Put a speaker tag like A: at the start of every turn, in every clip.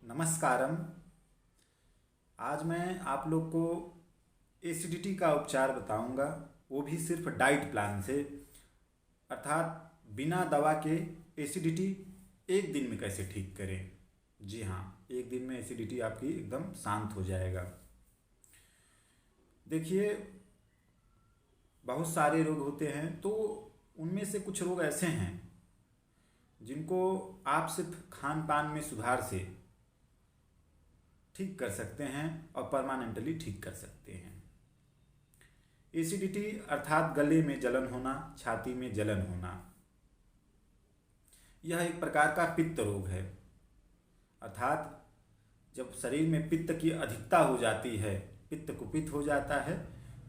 A: नमस्कारम। आज मैं आप लोग को एसिडिटी का उपचार बताऊंगा, वो भी सिर्फ डाइट प्लान से, अर्थात बिना दवा के एसिडिटी एक दिन में कैसे ठीक करें। जी हाँ, एक दिन में एसिडिटी आपकी एकदम शांत हो जाएगा। देखिए, बहुत सारे रोग होते हैं, तो उनमें से कुछ रोग ऐसे हैं जिनको आप सिर्फ खान पान में सुधार से ठीक कर सकते हैं और परमानेंटली ठीक कर सकते हैं। एसिडिटी अर्थात गले में जलन होना, छाती में जलन होना, यह एक प्रकार का पित्त रोग है। अर्थात जब शरीर में पित्त की अधिकता हो जाती है, पित्त कुपित हो जाता है,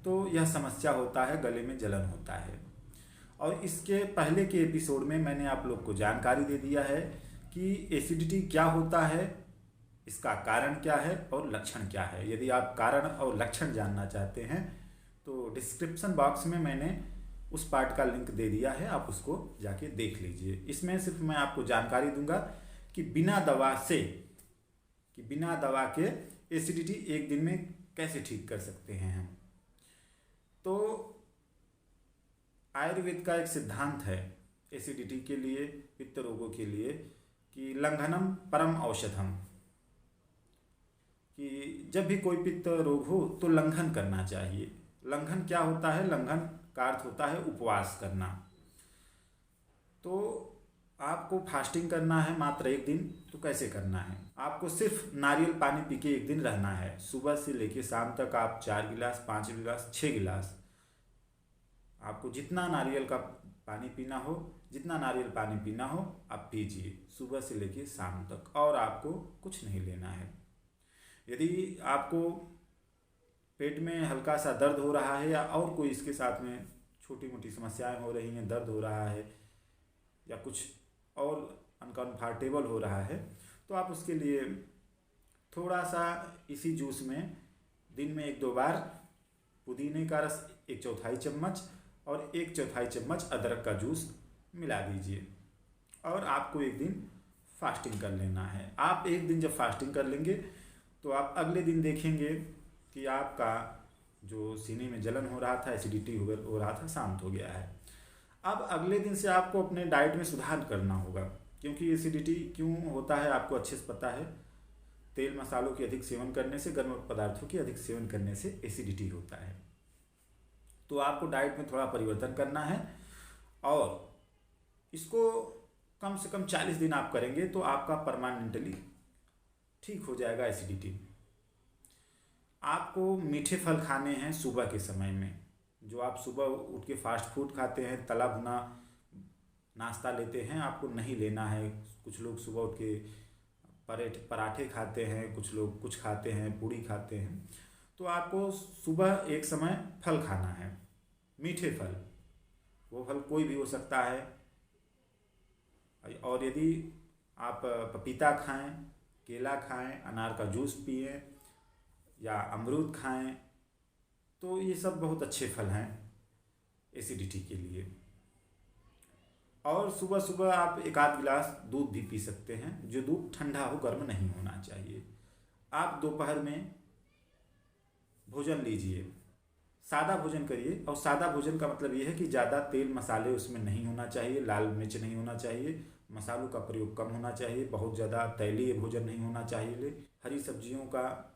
A: तो यह समस्या होता है, गले में जलन होता है। और इसके पहले के एपिसोड में मैंने आप लोग को जानकारी दे दिया है कि एसिडिटी क्या होता है, इसका कारण क्या है और लक्षण क्या है। यदि आप कारण और लक्षण जानना चाहते हैं तो डिस्क्रिप्शन बॉक्स में मैंने उस पार्ट का लिंक दे दिया है, आप उसको जाके देख लीजिए। इसमें सिर्फ मैं आपको जानकारी दूंगा कि बिना दवा के एसिडिटी एक दिन में कैसे ठीक कर सकते हैं हम। तो आयुर्वेद का एक सिद्धांत है एसिडिटी के लिए, पित्त रोगों के लिए, कि लंघनम परम औषधम, कि जब भी कोई पित्त रोग हो तो लंघन करना चाहिए। लंघन क्या होता है? लंघन का अर्थ होता है उपवास करना। तो आपको फास्टिंग करना है मात्र एक दिन, तो कैसे करना है? आपको सिर्फ नारियल पानी पी के एक दिन रहना है। सुबह से लेकर शाम तक आप 4 गिलास, 5 गिलास, 6 गिलास, आपको जितना नारियल पानी पीना हो आप पीजिए, सुबह से लेकर शाम तक, और आपको कुछ नहीं लेना है। यदि आपको पेट में हल्का सा दर्द हो रहा है या और कोई इसके साथ में छोटी मोटी समस्याएं हो रही हैं, दर्द हो रहा है या कुछ और अनकंफर्टेबल हो रहा है, तो आप उसके लिए थोड़ा सा इसी जूस में दिन में 1-2 बार पुदीने का रस 1/4 चम्मच और 1/4 चम्मच अदरक का जूस मिला दीजिए, और आपको एक दिन फास्टिंग कर लेना है। आप एक दिन जब फास्टिंग कर लेंगे तो आप अगले दिन देखेंगे कि आपका जो सीने में जलन हो रहा था, एसिडिटी हो रहा था, शांत हो गया है। अब अगले दिन से आपको अपने डाइट में सुधार करना होगा, क्योंकि एसिडिटी क्यों होता है आपको अच्छे से पता है। तेल मसालों के अधिक सेवन करने से, गर्म पदार्थों के अधिक सेवन करने से एसिडिटी होता है। तो आपको डाइट में थोड़ा परिवर्तन करना है, और इसको कम से कम 40 दिन आप करेंगे तो आपका परमानेंटली ठीक हो जाएगा एसिडिटी। आपको मीठे फल खाने हैं सुबह के समय में। जो आप सुबह उठ के फास्ट फूड खाते हैं, तला भुना नाश्ता लेते हैं, आपको नहीं लेना है। कुछ लोग सुबह उठ के पराठे खाते हैं, कुछ लोग कुछ खाते हैं, पूड़ी खाते हैं। तो आपको सुबह एक समय फल खाना है, मीठे फल। वो फल कोई भी हो सकता है, और यदि आप पपीता खाएं, केला खाएं, अनार का जूस पिएं या अमरूद खाएं, तो ये सब बहुत अच्छे फल हैं एसिडिटी के लिए। और सुबह सुबह आप 1-8 गिलास दूध भी पी सकते हैं, जो दूध ठंडा हो, गर्म नहीं होना चाहिए। आप दोपहर में भोजन लीजिए, सादा भोजन करिए। और सादा भोजन का मतलब ये है कि ज़्यादा तेल मसाले उसमें नहीं होना चाहिए, लाल मिर्च नहीं होना चाहिए, मसालों का प्रयोग कम होना चाहिए, बहुत ज़्यादा तैलीय भोजन नहीं होना चाहिए। हरी सब्जियों का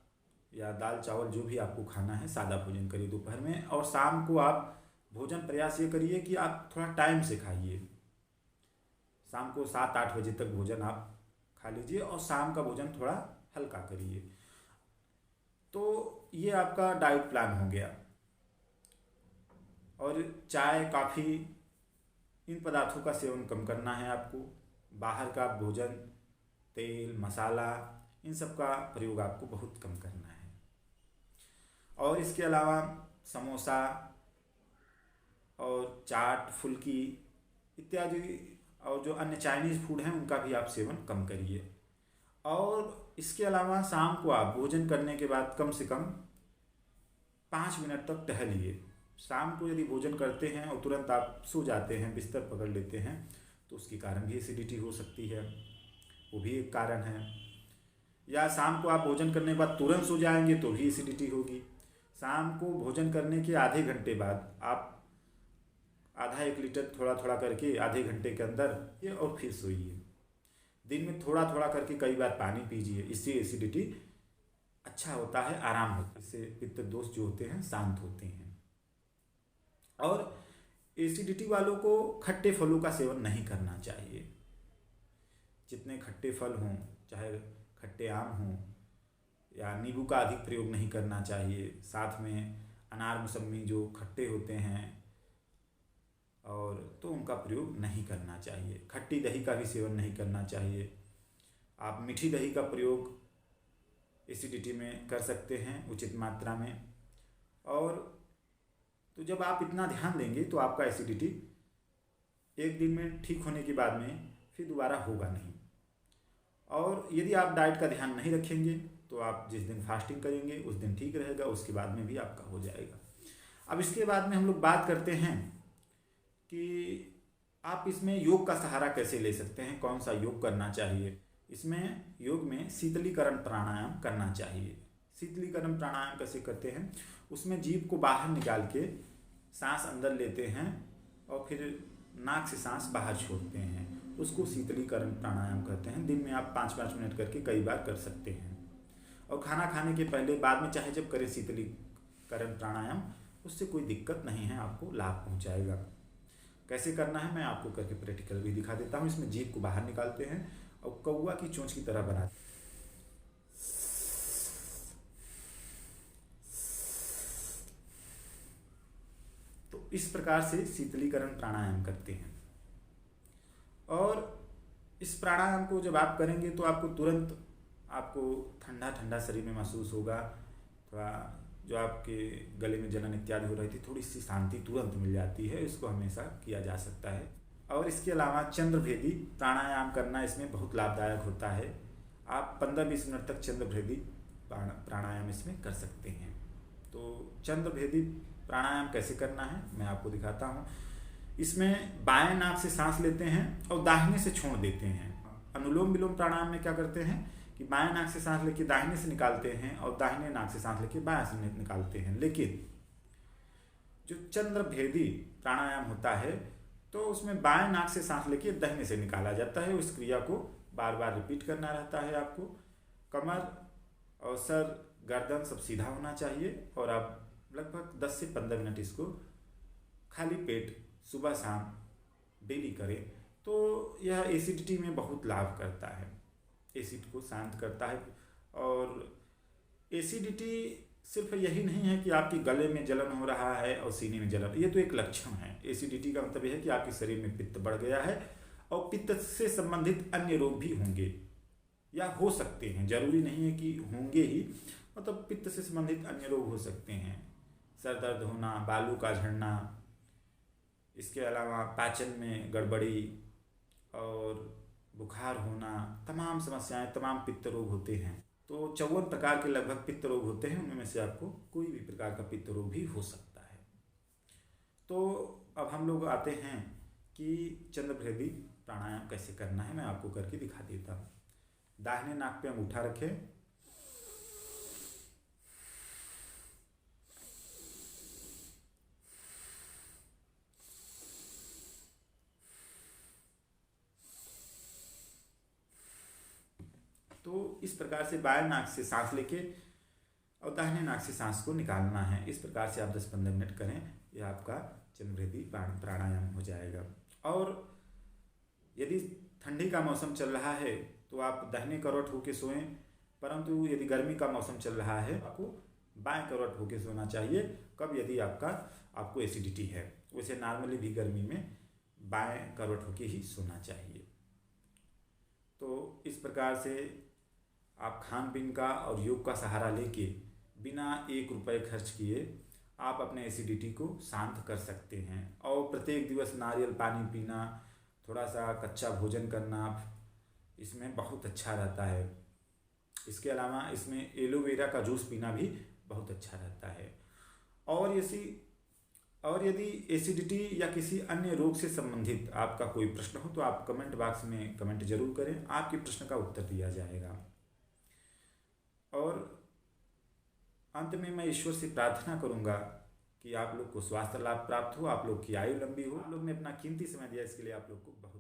A: या दाल चावल जो भी आपको खाना है, सादा भोजन करिए दोपहर में। और शाम को आप भोजन प्रयास ये करिए कि आप थोड़ा टाइम से खाइए। शाम को 7-8 बजे तक भोजन आप खा लीजिए, और शाम का भोजन थोड़ा हल्का करिए। तो ये आपका डाइट प्लान हो गया। और चाय, कॉफ़ी, इन पदार्थों का सेवन कम करना है आपको। बाहर का भोजन, तेल मसाला, इन सब का प्रयोग आपको बहुत कम करना है। और इसके अलावा समोसा और चाट, फुल्की इत्यादि और जो अन्य चाइनीज़ फूड हैं, उनका भी आप सेवन कम करिए। और इसके अलावा शाम को आप भोजन करने के बाद कम से कम 5 मिनट तक टहलिए। शाम को यदि भोजन करते हैं और तुरंत आप सो जाते हैं, बिस्तर पकड़ लेते हैं, तो उसके कारण भी एसिडिटी हो सकती है, वो भी एक कारण है। या शाम को आप भोजन करने के बाद तुरंत सो जाएंगे तो भी एसिडिटी होगी। शाम को भोजन करने के आधे घंटे बाद आप आधा 1 लीटर थोड़ा थोड़ा करके आधे घंटे के अंदर ये और फिर सोइए। दिन में थोड़ा थोड़ा करके कई बार पानी पीजिए, इससे एसिडिटी अच्छा होता है, आराम होता है, इससे पित्त दोष जो होते हैं शांत होते हैं। और एसिडिटी वालों को खट्टे फलों का सेवन नहीं करना चाहिए। जितने खट्टे फल हों, चाहे खट्टे आम हों या नींबू का अधिक प्रयोग नहीं करना चाहिए। साथ में अनार मौसमी जो खट्टे होते हैं और तो उनका प्रयोग नहीं करना चाहिए। खट्टी दही का भी सेवन नहीं करना चाहिए। आप मीठी दही का प्रयोग एसिडिटी में कर सकते हैं उचित मात्रा में। और तो जब आप इतना ध्यान देंगे तो आपका एसिडिटी एक दिन में ठीक होने के बाद में फिर दोबारा होगा नहीं। और यदि आप डाइट का ध्यान नहीं रखेंगे तो आप जिस दिन फास्टिंग करेंगे उस दिन ठीक रहेगा, उसके बाद में भी आपका हो जाएगा। अब इसके बाद में हम लोग बात करते हैं कि आप इसमें योग का सहारा कैसे ले सकते हैं, कौन सा योग करना चाहिए। इसमें योग में शीतलीकरण प्राणायाम करना चाहिए। शीतलीकरण प्राणायाम कैसे करते हैं, उसमें जीभ को बाहर निकाल के सांस अंदर लेते हैं और फिर नाक से सांस बाहर छोड़ते हैं, उसको शीतलीकरण प्राणायाम कहते हैं। दिन में आप 5-5 मिनट करके कई बार कर सकते हैं। और खाना खाने के पहले बाद में चाहे जब करें शीतलीकरण प्राणायाम, उससे कोई दिक्कत नहीं है, आपको लाभ पहुंचाएगा। कैसे करना है मैं आपको करके प्रैक्टिकल भी दिखा देता हूँ। इसमें जीभ को बाहर निकालते हैं और कौवा की चोंच की तरह बनाते हैं। तो इस प्रकार से शीतलीकरण प्राणायाम करते हैं। और इस प्राणायाम को जब आप करेंगे तो आपको तुरंत आपको ठंडा ठंडा शरीर में महसूस होगा। थोड़ा जो आपके गले में जलन इत्यादि हो रही थी, थोड़ी सी शांति तुरंत मिल जाती है। इसको हमेशा किया जा सकता है। और इसके अलावा चंद्रभेदी प्राणायाम करना इसमें बहुत लाभदायक होता है। आप 15-20 मिनट तक चंद्रभेदी प्राणायाम इसमें कर सकते हैं। तो चंद्रभेदी प्राणायाम कैसे करना है मैं आपको दिखाता हूँ। इसमें बाएं नाक से सांस लेते हैं और दाहिने से छोड़ देते हैं। अनुलोम विलोम प्राणायाम में क्या करते हैं कि बाएं नाक से सांस लेके दाहिने से निकालते हैं और दाहिने नाक से सांस लेके बाएं से निकालते हैं। लेकिन जो चंद्रभेदी प्राणायाम होता है तो उसमें बाएं नाक से सांस लेके दाहिने से निकाला जाता है। उस क्रिया को बार बार रिपीट करना रहता है आपको। कमर और सर, गर्दन सब सीधा होना चाहिए और आप लगभग 10 से 15 मिनट इसको खाली पेट सुबह शाम डेली करें तो यह एसिडिटी में बहुत लाभ करता है, एसिड को शांत करता है। और एसिडिटी सिर्फ यही नहीं है कि आपके गले में जलन हो रहा है और सीने में जलन, ये तो एक लक्षण है। एसिडिटी का मतलब यह है कि आपके शरीर में पित्त बढ़ गया है और पित्त से संबंधित अन्य रोग भी होंगे या हो सकते हैं, जरूरी नहीं है कि होंगे ही, मतलब पित्त से संबंधित अन्य रोग हो सकते हैं। सर दर्द होना, बालों का झड़ना, इसके अलावा पाचन में गड़बड़ी और बुखार होना, तमाम समस्याएं, तमाम पित्त रोग होते हैं। तो 54 प्रकार के लगभग पित्त रोग होते हैं, उनमें से आपको कोई भी प्रकार का पित्त रोग भी हो सकता है। तो अब हम लोग आते हैं कि चंद्रभेदी प्राणायाम कैसे करना है, मैं आपको करके दिखा देता हूँ। दाहिने नाक पे अंगूठा रखें, तो इस प्रकार से बाएं नाक से सांस लेके और दाहिने नाक से सांस को निकालना है। इस प्रकार से आप 10-15 मिनट करें, यह आपका चंद्रभेदी प्राणायाम हो जाएगा। और यदि ठंडी का मौसम चल रहा है तो आप दाहिने करवट होकर सोएं, परंतु यदि गर्मी का मौसम चल रहा है आपको बाएं करवट होकर सोना चाहिए। कब? यदि आपको एसिडिटी है। वैसे नॉर्मली भी गर्मी में बाएं करवट होकर ही सोना चाहिए। तो इस प्रकार से आप खान पीन का और योग का सहारा लेके बिना 1 रुपये खर्च किए आप अपने एसिडिटी को शांत कर सकते हैं। और प्रत्येक दिवस नारियल पानी पीना, थोड़ा सा कच्चा भोजन करना इसमें बहुत अच्छा रहता है। इसके अलावा इसमें एलोवेरा का जूस पीना भी बहुत अच्छा रहता है। और यदि एसिडिटी या किसी अन्य रोग से संबंधित आपका कोई प्रश्न हो तो आप कमेंट बॉक्स में कमेंट जरूर करें, आपके प्रश्न का उत्तर दिया जाएगा। और अंत में मैं ईश्वर से प्रार्थना करूंगा कि आप लोग को स्वास्थ्य लाभ प्राप्त हो, आप लोग की आयु लंबी हो। आप लोग ने अपना कीमती समय दिया, इसके लिए आप लोग को बहुत